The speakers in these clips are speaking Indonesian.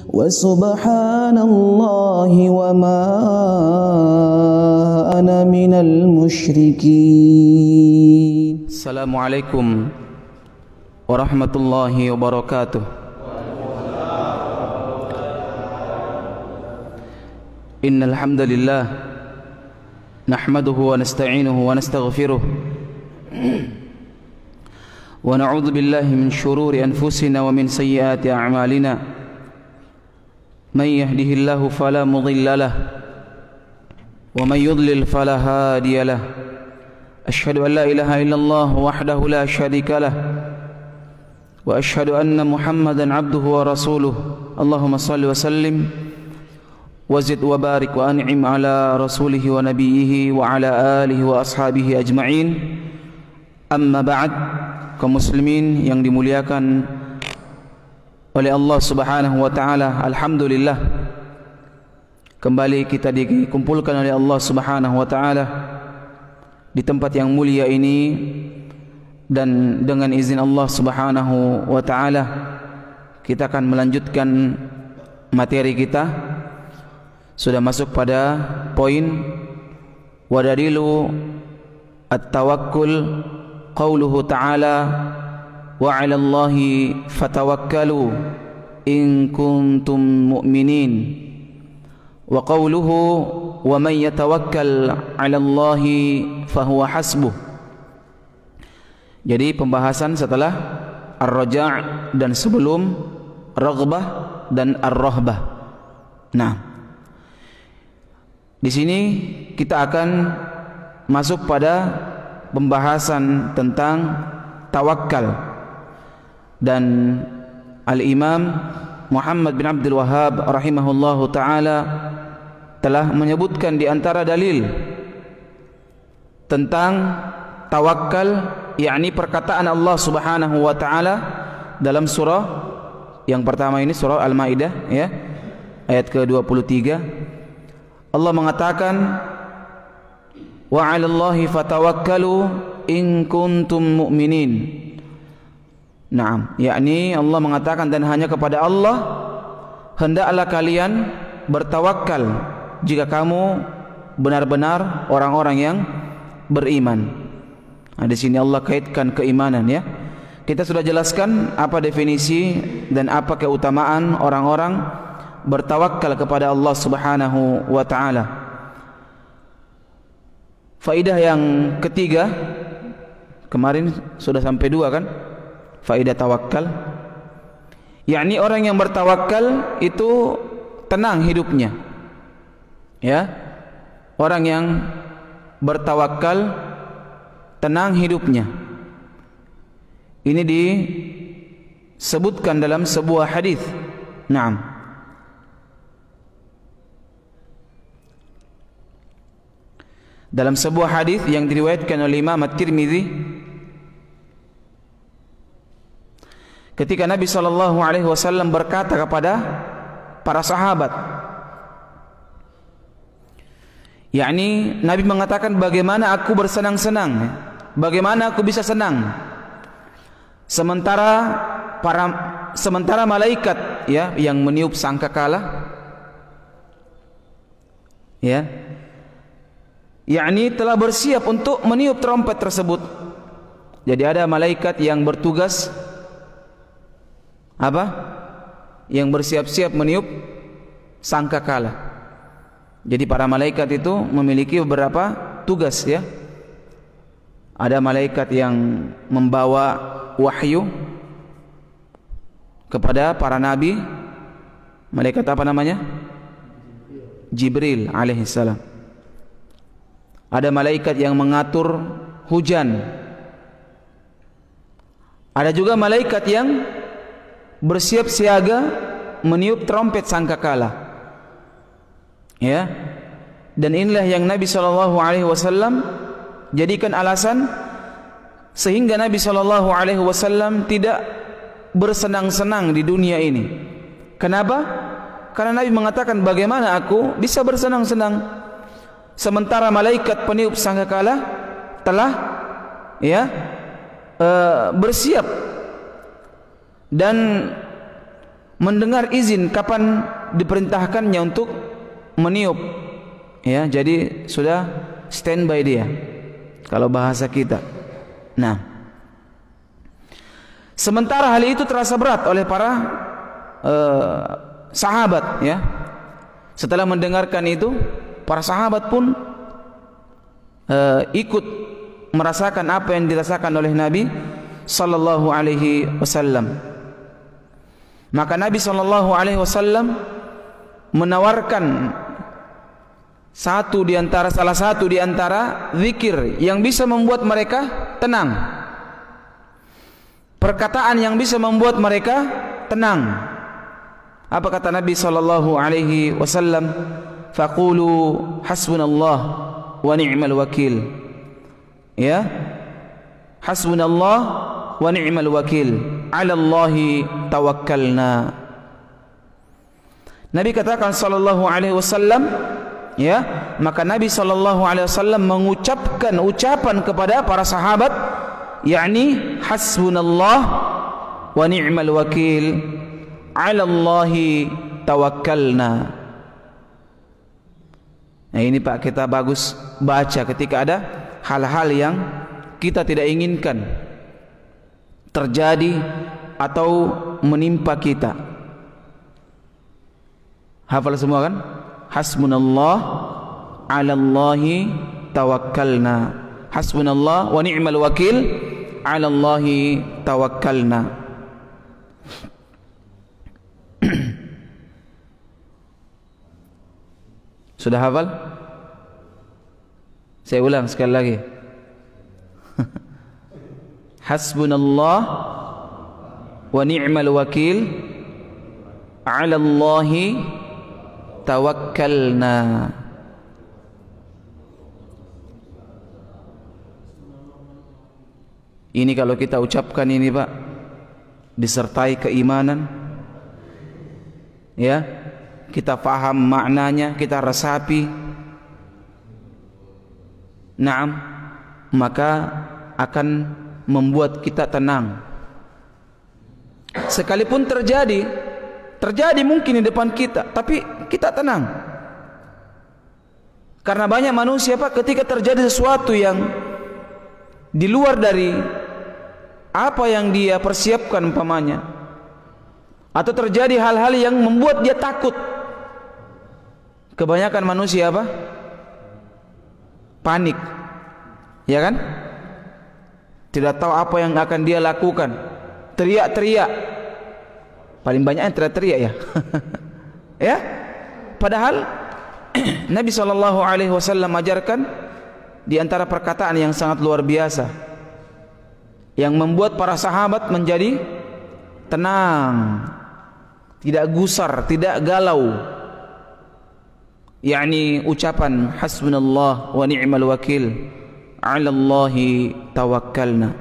وسبحان الله وما أنا من المشركين. السلام عليكم ورحمة الله وبركاته. إن الحمد لله نحمده ونستعينه ونستغفره ونعوذ بالله من شرور أنفسنا ومن سيئات أعمالنا. من يهده الله فلا مضل له ومن يضلل فلا هادي له. أشهد أن لا إله إلا الله وحده لا شريك له وأشهد أن محمدا عبده ورسوله. اللهم صل وسلم وزد وبارك وأنعم على رسوله ونبيه وعلى آله وأصحابه أجمعين. Amma ba'd, kaum muslimin yang dimuliakan oleh Allah Subhanahu wa taala. Alhamdulillah, kembali kita dikumpulkan oleh Allah Subhanahu wa taala di tempat yang mulia ini, dan dengan izin Allah Subhanahu wa taala kita akan melanjutkan materi kita. Sudah masuk pada poin wadalilu at-tawakkul qauluhu ta'ala wa 'ala Allahi fatawakkalu in kuntum mu'minin, wa qauluhu wa man yatawakkal 'ala Allahi fahuwa hasbuh. Jadi pembahasan setelah ar-raja' dan sebelum raghbah dan ar-rahbah. Nah, di sini kita akan masuk pada pembahasan tentang tawakal, dan Al-Imam Muhammad bin Abdul Wahhab rahimahullahu taala telah menyebutkan di antara dalil tentang tawakal, yakni perkataan Allah Subhanahu wa taala dalam surah yang pertama ini, surah Al-Maidah, ya, ayat ke-23. Allah mengatakan wa 'ala Allahi fatawakkalu in kuntum mu'minin. Naam, yakni Allah mengatakan, dan hanya kepada Allah hendaklah kalian bertawakal jika kamu benar-benar orang-orang yang beriman. Nah, di sini Allah kaitkan keimanan, ya. Kita sudah jelaskan apa definisi dan apa keutamaan orang-orang bertawakal kepada Allah Subhanahu wa taala. Faidah yang ketiga, kemarin sudah sampai 2 kan? Faidah tawakal, yakni orang yang bertawakal itu tenang hidupnya, ya. Orang yang bertawakal tenang hidupnya. Ini disebutkan dalam sebuah hadis. Naam, dalam sebuah hadis yang diriwayatkan oleh Imam At-Tirmidzi, ketika Nabi SAW berkata kepada para sahabat, yakni Nabi mengatakan, bagaimana aku bersenang-senang, bagaimana aku bisa senang sementara malaikat, ya, yang meniup sangkakala, ya, yakni telah bersiap untuk meniup trompet tersebut. Jadi ada malaikat yang bertugas apa? Yang bersiap-siap meniup sangkakala. Jadi para malaikat itu memiliki beberapa tugas, ya. Ada malaikat yang membawa wahyu kepada para nabi. Malaikat apa namanya? Jibril alaihissalam. Ada malaikat yang mengatur hujan. Ada juga malaikat yang bersiap siaga meniup trompet sangkakala, ya. Dan inilah yang Nabi SAW jadikan alasan sehingga Nabi SAW tidak bersenang-senang di dunia ini. Kenapa? Karena Nabi mengatakan, bagaimana aku bisa bersenang-senang sementara malaikat peniup sangkakala telah, ya, bersiap dan mendengar izin kapan diperintahkannya untuk meniup. Ya, jadi sudah standby dia. Kalau bahasa kita. Nah, sementara hal itu terasa berat oleh para sahabat, ya. Setelah mendengarkan itu, para sahabat pun ikut merasakan apa yang dirasakan oleh Nabi sallallahu alaihi wasallam. Maka Nabi sallallahu alaihi wasallam menawarkan salah satu di antara zikir yang bisa membuat mereka tenang. Perkataan yang bisa membuat mereka tenang. Apa kata Nabi sallallahu alaihi wasallam? Faqulu hasbunallah wa ni'mal wakil. Ya. Hasbunallah wa ni'mal wakil. 'Ala Allahi tawakkalna. Nabi katakan sallallahu alaihi wasallam, ya, maka Nabi sallallahu alaihi wasallam mengucapkan ucapan kepada para sahabat, yakni hasbunallah wa ni'mal wakil, 'ala Allahi tawakkalna. Nah, ini Pak, kita bagus baca ketika ada hal-hal yang kita tidak inginkan terjadi atau menimpa kita. Hafal semua kan? Hasbunallah, 'ala Allahi tawakkalna. Hasbunallah wa ni'mal wakil, 'ala Allahi tawakkalna. Sudah hafal? Saya ulang sekali lagi. Hasbunallah wa ni'mal wakil, 'ala Allahi tawakkalna. Ini kalau kita ucapkan ini Pak, disertai keimanan, ya, kita faham maknanya, kita resapi, naam, maka akan membuat kita tenang. Sekalipun terjadi mungkin di depan kita, tapi kita tenang. Karena banyak manusia Pak, ketika terjadi sesuatu yang di luar dari apa yang dia persiapkan umpamanya, atau terjadi hal-hal yang membuat dia takut, kebanyakan manusia apa? Panik, ya kan? Tidak tahu apa yang akan dia lakukan, teriak-teriak. Paling banyak yang teriak-teriak, ya. Ya, padahal Nabi SAW ajarkan di antara perkataan yang sangat luar biasa yang membuat para sahabat menjadi tenang, tidak gusar, tidak galau, yakni ucapan hasbunallah wa ni'mal wakil, 'ala Allahi tawakkalna.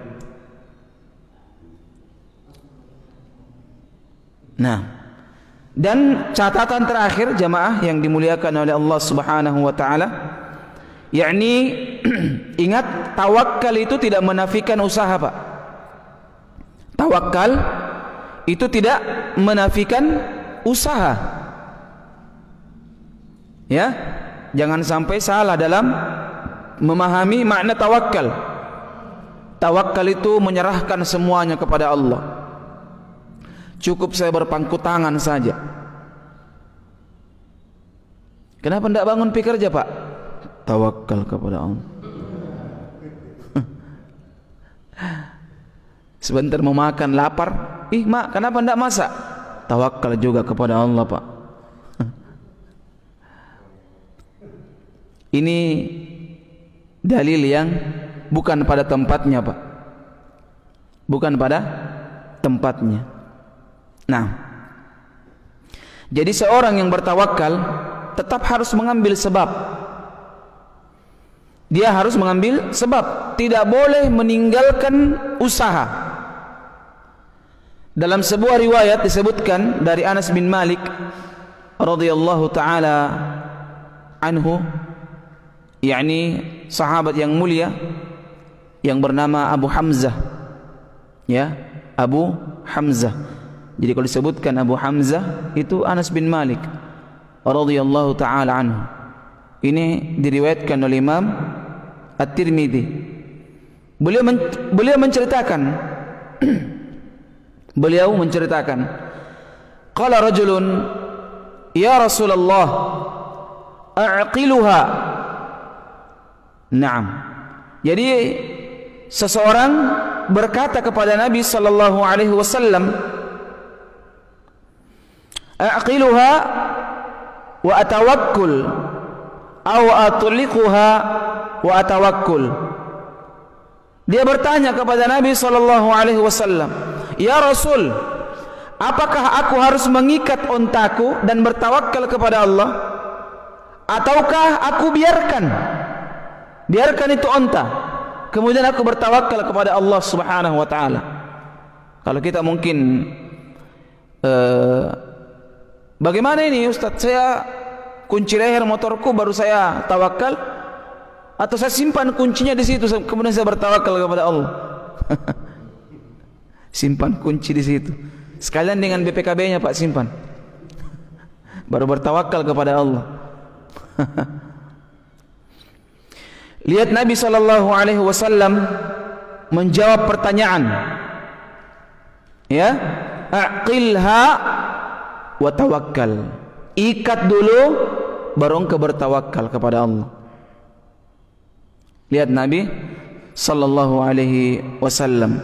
Nah, dan catatan terakhir jamaah yang dimuliakan oleh Allah Subhanahu wa taala, yakni ingat, tawakal itu tidak menafikan usaha Pak. Tawakal itu tidak menafikan usaha. Ya, jangan sampai salah dalam memahami makna tawakal. Tawakal itu menyerahkan semuanya kepada Allah. Cukup saya berpangku tangan saja. Kenapa tidak bangun pergi kerja Pak? Tawakal kepada Allah. Sebentar mau makan, lapar, ih mak, kenapa tidak masak? Tawakal juga kepada Allah Pak. Ini dalil yang bukan pada tempatnya Pak, bukan pada tempatnya. Nah, jadi seorang yang bertawakal tetap harus mengambil sebab. Dia harus mengambil sebab, tidak boleh meninggalkan usaha. Dalam sebuah riwayat disebutkan dari Anas bin Malik radhiyallahu taala anhu, yakni sahabat yang mulia yang bernama Abu Hamzah, ya, Abu Hamzah. Jadi kalau disebutkan Abu Hamzah itu Anas bin Malik radhiyallahu taala anhu. Ini diriwayatkan oleh Imam At-Tirmidzi. Beliau menceritakan qala rajulun ya Rasulullah a'qiluha. Naam. Jadi seseorang berkata kepada Nabi sallallahu alaihi wasallam, a'qiluha wa atawakkul aw atliquha wa atawakkul. Dia bertanya kepada Nabi sallallahu alaihi wasallam, "Ya Rasul, apakah aku harus mengikat ontaku dan bertawakal kepada Allah, ataukah aku biarkan itu onta, kemudian aku bertawakal kepada Allah Subhanahu wa taala?" Kalau kita mungkin bagaimana ini Ustaz, saya kunci leher motorku baru saya tawakal, atau saya simpan kuncinya di situ kemudian saya bertawakal kepada Allah? Simpan kunci di situ sekalian dengan BPKB-nya Pak, simpan baru bertawakal kepada Allah. Lihat Nabi sallallahu alaihi wasallam menjawab pertanyaan, ya, aqilha wa tawakkal. Ikat dulu baru engkau bertawakal kepada Allah. Lihat Nabi sallallahu alaihi wasallam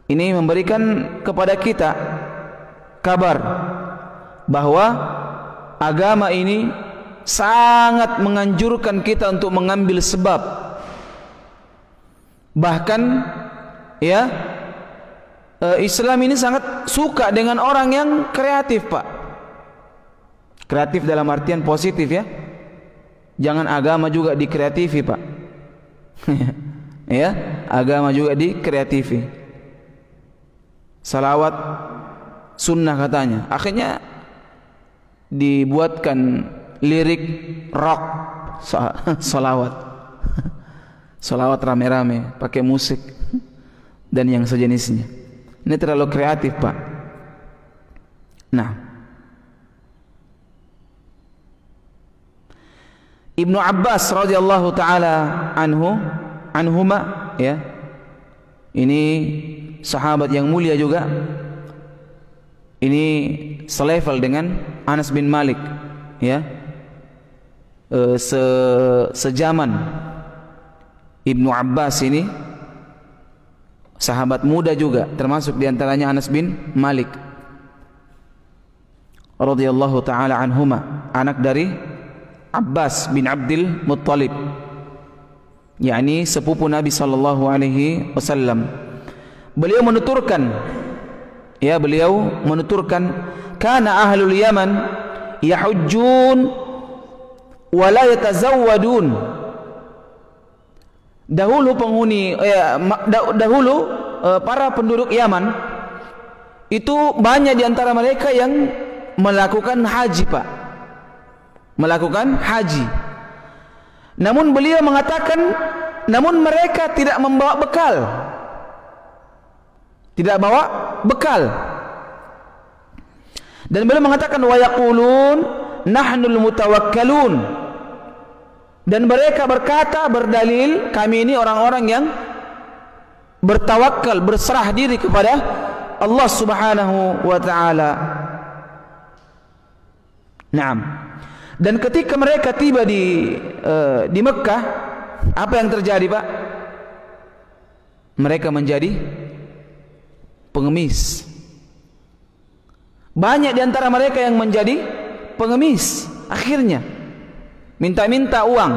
ini memberikan kepada kita kabar bahwa agama ini sangat menganjurkan kita untuk mengambil sebab. Bahkan ya, Islam ini sangat suka dengan orang yang kreatif, Pak. Kreatif dalam artian positif, ya. Jangan agama juga dikreatifi, Pak. Ya, agama juga dikreatifi. Salawat sunnah katanya, akhirnya dibuatkan lirik rock salawat. Salawat rame-rame pakai musik dan yang sejenisnya. Ini terlalu kreatif, Pak. Nah, Ibnu Abbas radhiyallahu taala anhuma, ya. Ini sahabat yang mulia juga. Ini selevel dengan Anas bin Malik, ya. Sejaman. Ibnu Abbas ini sahabat muda juga, termasuk diantaranya Anas bin Malik radhiyallahu taala anhuma, anak dari Abbas bin Abdul Muttalib, yakni sepupu Nabi sallallahu alaihi wasallam. Beliau menuturkan, kana ahlul Yaman yahujjun wa la yatazawwadun. Dahulu para penduduk Yaman itu banyak di antara mereka yang melakukan haji, Pak. Melakukan haji. Namun beliau mengatakan, namun mereka tidak membawa bekal. Tidak bawa bekal. Dan beliau mengatakan wa yaqulun nahnul mutawakkalun. Dan mereka berkata, berdalil, kami ini orang-orang yang bertawakal, berserah diri kepada Allah Subhanahu wa taala. Naam. Dan ketika mereka tiba di Mekah, apa yang terjadi, Pak? Mereka menjadi pengemis. Banyak di antara mereka yang menjadi pengemis. Akhirnya minta-minta uang.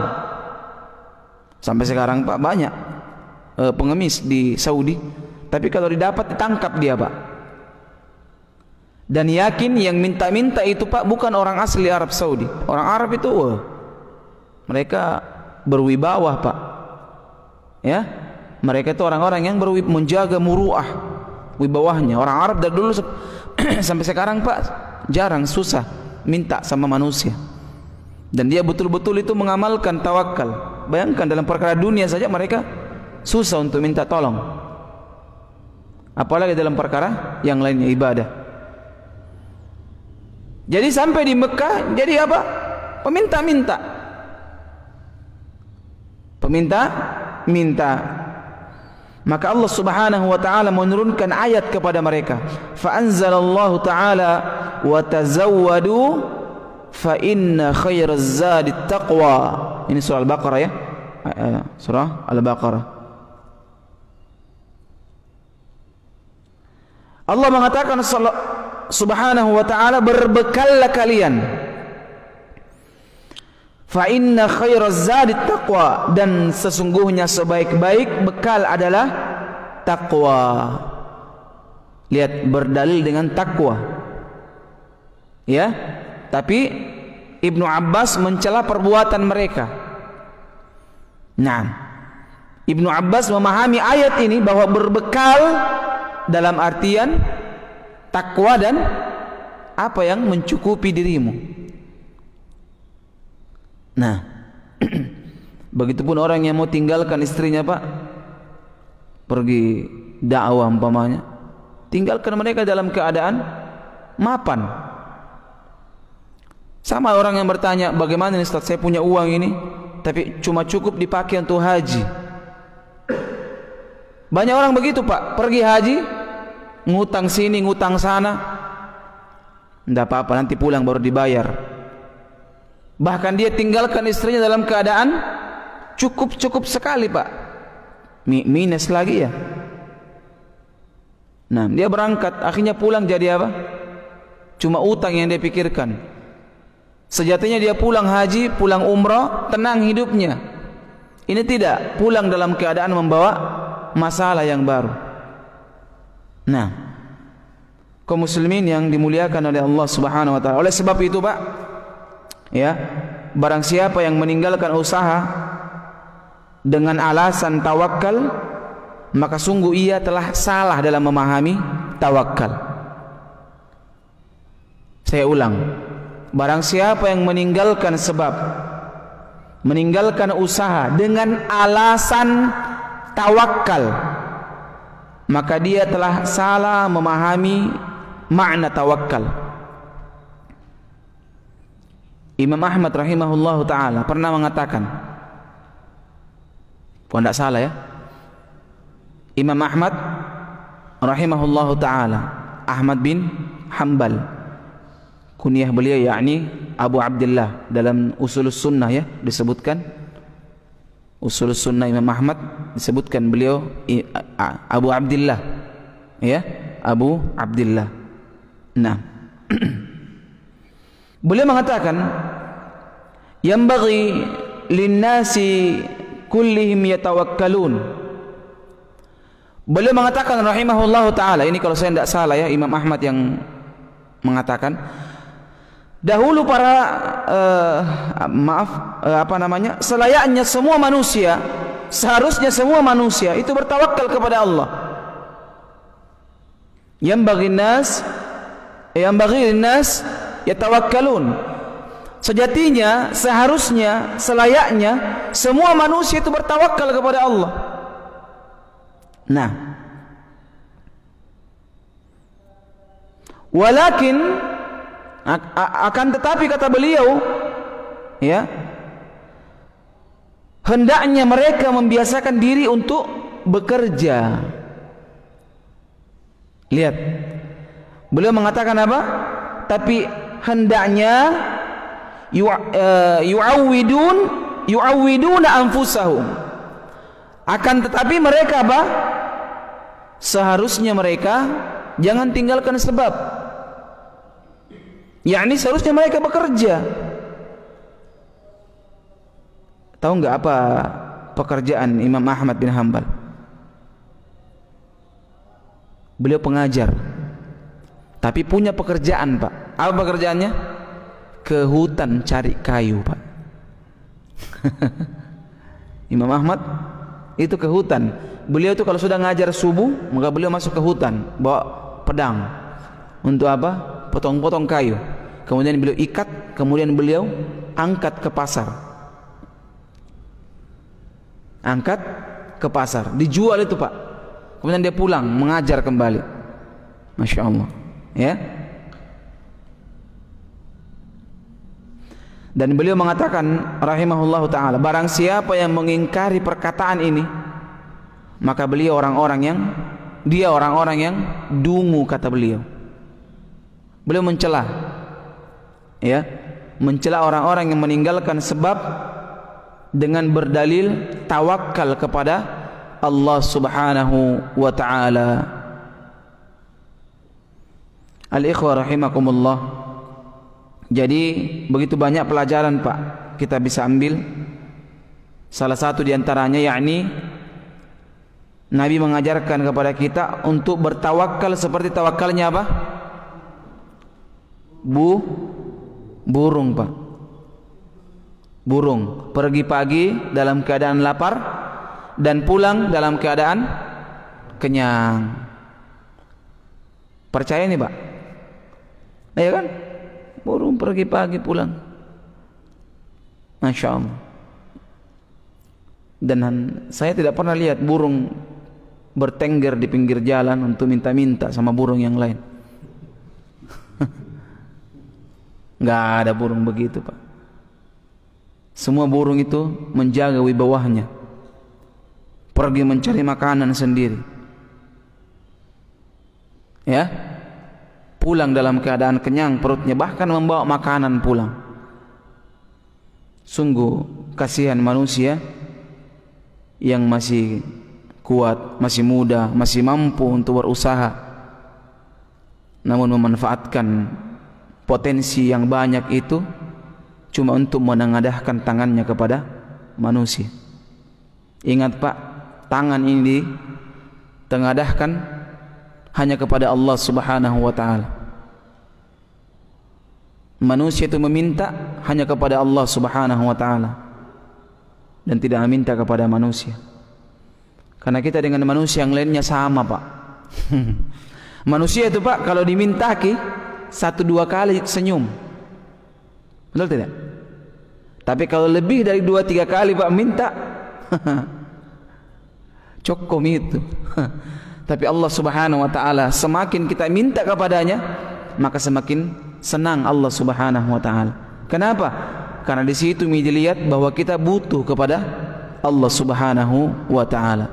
Sampai sekarang, Pak, banyak pengemis di Saudi. Tapi kalau didapat ditangkap dia, Pak. Dan yakin yang minta-minta itu, Pak, bukan orang asli Arab Saudi. Orang Arab itu mereka berwibawa, Pak. Ya, mereka itu orang-orang yang menjaga muruah, wibawahnya. Orang Arab dari dulu sampai sekarang, Pak, jarang, susah minta sama manusia. Dan dia betul-betul itu mengamalkan tawakal. Bayangkan dalam perkara dunia saja mereka susah untuk minta tolong, apalagi dalam perkara yang lainnya, ibadah. Jadi sampai di Mekah jadi apa? Peminta-minta. Peminta-minta. Maka Allah Subhanahu wa taala menurunkan ayat kepada mereka. Fa anzalallahu taala wa tazawwadu fa inna khairaz zadi taqwa. Ini surah Al-Baqarah ya. Surah Al-Baqarah. Allah mengatakan Subhanahu wa ta'ala, berbekallah kalian. Fa inna khairaz zadi taqwa, dan sesungguhnya sebaik-baik bekal adalah takwa. Lihat, berdalil dengan takwa. Ya, tapi Ibnu Abbas mencela perbuatan mereka. Nah, Ibnu Abbas memahami ayat ini bahwa berbekal dalam artian takwa dan apa yang mencukupi dirimu. Nah, begitupun orang yang mau tinggalkan istrinya, Pak, pergi dakwah umpamanya, tinggalkan mereka dalam keadaan mapan. Sama orang yang bertanya, bagaimana nih Ustaz, saya punya uang ini tapi cuma cukup dipakai untuk haji. Banyak orang begitu, Pak, pergi haji, ngutang sini, ngutang sana, tidak apa-apa, nanti pulang baru dibayar. Bahkan dia tinggalkan istrinya dalam keadaan cukup sekali, Pak, minus lagi ya. Nah, dia berangkat, akhirnya pulang jadi apa? Cuma utang yang dia pikirkan. Sejatinya dia pulang haji, pulang umrah, tenang hidupnya. Ini tidak, pulang dalam keadaan membawa masalah yang baru. Nah, kaum muslimin yang dimuliakan oleh Allah Subhanahu wa taala. Oleh sebab itu, Pak, ya, barang siapa yang meninggalkan usaha dengan alasan tawakal, maka sungguh ia telah salah dalam memahami tawakal. Saya ulang, barang siapa yang meninggalkan sebab, meninggalkan usaha dengan alasan tawakal, maka dia telah salah memahami makna tawakal. Imam Ahmad rahimahullahu ta'ala pernah mengatakan, kalau tidak salah ya, Imam Ahmad rahimahullahu ta'ala, Ahmad bin Hanbal, kunyah beliau yakni Abu Abdullah, dalam Usulus Sunnah ya disebutkan, Usulus Sunnah Imam Ahmad disebutkan beliau Abu Abdullah, ya, Abu Abdullah. Nah, beliau mengatakan, yanbaghi linnasi kullihim yatawakkalun. Beliau mengatakan rahimahullahu ta'ala, ini kalau saya tidak salah ya, Imam Ahmad yang mengatakan, dahulu para selayaknya semua manusia, seharusnya semua manusia itu bertawakal kepada Allah. Yanbaghi linnas yatawakkalun. Sejatinya, seharusnya, selayaknya semua manusia itu bertawakal kepada Allah. Nah, walakin akan tetapi kata beliau, ya, hendaknya mereka membiasakan diri untuk bekerja. Lihat, beliau mengatakan apa? Tapi hendaknya yu'awwiduna anfusahum. Akan tetapi mereka apa? Seharusnya mereka jangan tinggalkan sebab. Yakni seharusnya mereka bekerja. Tahu enggak apa pekerjaan Imam Ahmad bin Hanbal? Beliau pengajar, tapi punya pekerjaan, Pak. Apa pekerjaannya? Ke hutan cari kayu, Pak. Imam Ahmad itu ke hutan. Beliau itu kalau sudah ngajar subuh, maka beliau masuk ke hutan, bawa pedang. Untuk apa? Potong-potong kayu. Kemudian beliau ikat, kemudian beliau angkat ke pasar. Angkat ke pasar, dijual itu, Pak. Kemudian dia pulang mengajar kembali. Masya Allah, ya. Dan beliau mengatakan rahimahullahu taala, barang siapa yang mengingkari perkataan ini, maka beliau orang-orang yang dungu, kata beliau. Beliau mencela, ya, mencela orang-orang yang meninggalkan sebab dengan berdalil tawakal kepada Allah Subhanahu wa taala. Al-ikhwah rahimakumullah. Jadi begitu banyak pelajaran Pak kita bisa ambil. Salah satu di antaranya yakni Nabi mengajarkan kepada kita untuk bertawakal seperti tawakalnya apa? Burung Pak. Burung pergi pagi dalam keadaan lapar dan pulang dalam keadaan kenyang. Percaya nih Pak? Ya kan? Burung pergi pagi pulang. Masya Allah. Dan saya tidak pernah lihat burung bertengger di pinggir jalan untuk minta-minta sama burung yang lain. Nggak ada burung begitu Pak. Semua burung itu menjaga wibawahnya, pergi mencari makanan sendiri, ya, pulang dalam keadaan kenyang perutnya, bahkan membawa makanan pulang. Sungguh kasihan manusia yang masih kuat, masih muda, masih mampu untuk berusaha, namun memanfaatkan potensi yang banyak itu cuma untuk menengadahkan tangannya kepada manusia. Ingat Pak, tangan ini ditengadahkan hanya kepada Allah Subhanahu wa taala. Manusia itu meminta hanya kepada Allah Subhanahu wa taala dan tidak meminta kepada manusia. Karena kita dengan manusia yang lainnya sama Pak. Manusia itu Pak kalau dimintaki 1-2 kali senyum, betul tidak? Tapi kalau lebih dari 2-3 kali Pak minta, cokom itu. Tapi Allah Subhanahu wa taala semakin kita minta kepadanya, maka semakin senang Allah Subhanahu wa taala. Kenapa? Karena di situ dilihat bahwa kita butuh kepada Allah Subhanahu wa taala.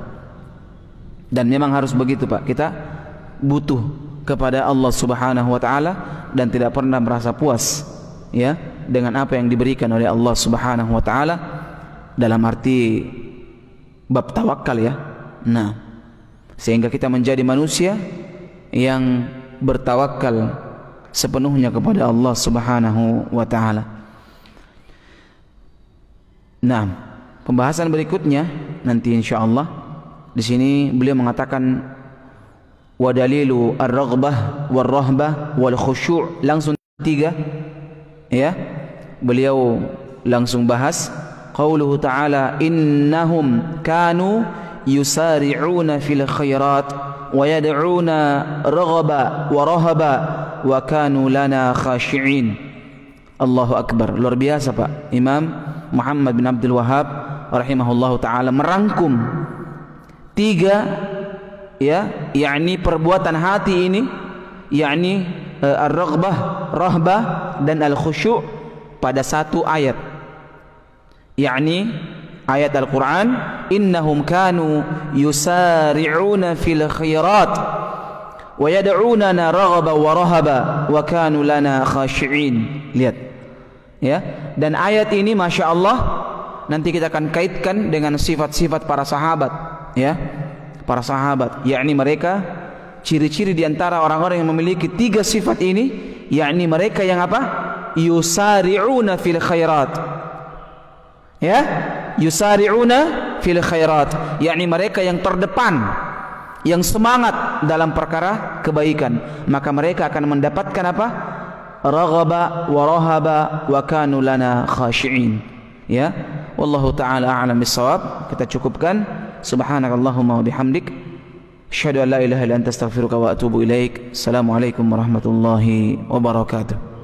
Dan memang harus begitu Pak. Kita butuh kepada Allah Subhanahu wa taala dan tidak pernah merasa puas, ya, dengan apa yang diberikan oleh Allah Subhanahu wa taala dalam arti bab tawakal, ya. Nah, sehingga kita menjadi manusia yang bertawakal sepenuhnya kepada Allah Subhanahu wa taala. Nah, pembahasan berikutnya nanti insyaallah di sini beliau mengatakan wa dalilu ar-raghbah war-rahbah wal khusyu', langsung 3, ya. Beliau langsung bahas qauluhu ta'ala innahum kanu yusari'una fil khairat wa yad'una raghaba wa rahaba wa kanu lana khashi'in. Allahu akbar, luar biasa Pak. Imam Muhammad bin Abdul Wahhab rahimahullahu taala merangkum 3, ya, yakni perbuatan hati ini, yakni ar-raghbah, rahbah dan al-khusyu' pada satu ayat, yakni ayat Al-Quran innahum kanu yusari'una fil khairat wa yad'unana raghaba wa rahaba wa kanu lana khashi'in. Lihat, ya. Dan ayat ini Masya Allah nanti kita akan kaitkan dengan sifat-sifat para sahabat, ya, para sahabat, yakni mereka ciri-ciri diantara orang-orang yang memiliki 3 sifat ini, yakni mereka yang apa? Yusari'una fil khairat, ya, yusari'una fil khairat, yakni mereka yang terdepan, yang semangat dalam perkara kebaikan, maka mereka akan mendapatkan apa? Raghaba wa rahaba wa kanu lana khashi'in, ya. Wallahu ta'ala a'lam bis-shawab. Kita cukupkan. Subhanakallahumma wa bihamdik asyhadu an la ilaha illa anta astaghfiruka wa atubu ilaik. Assalamualaikum warahmatullahi wabarakatuh.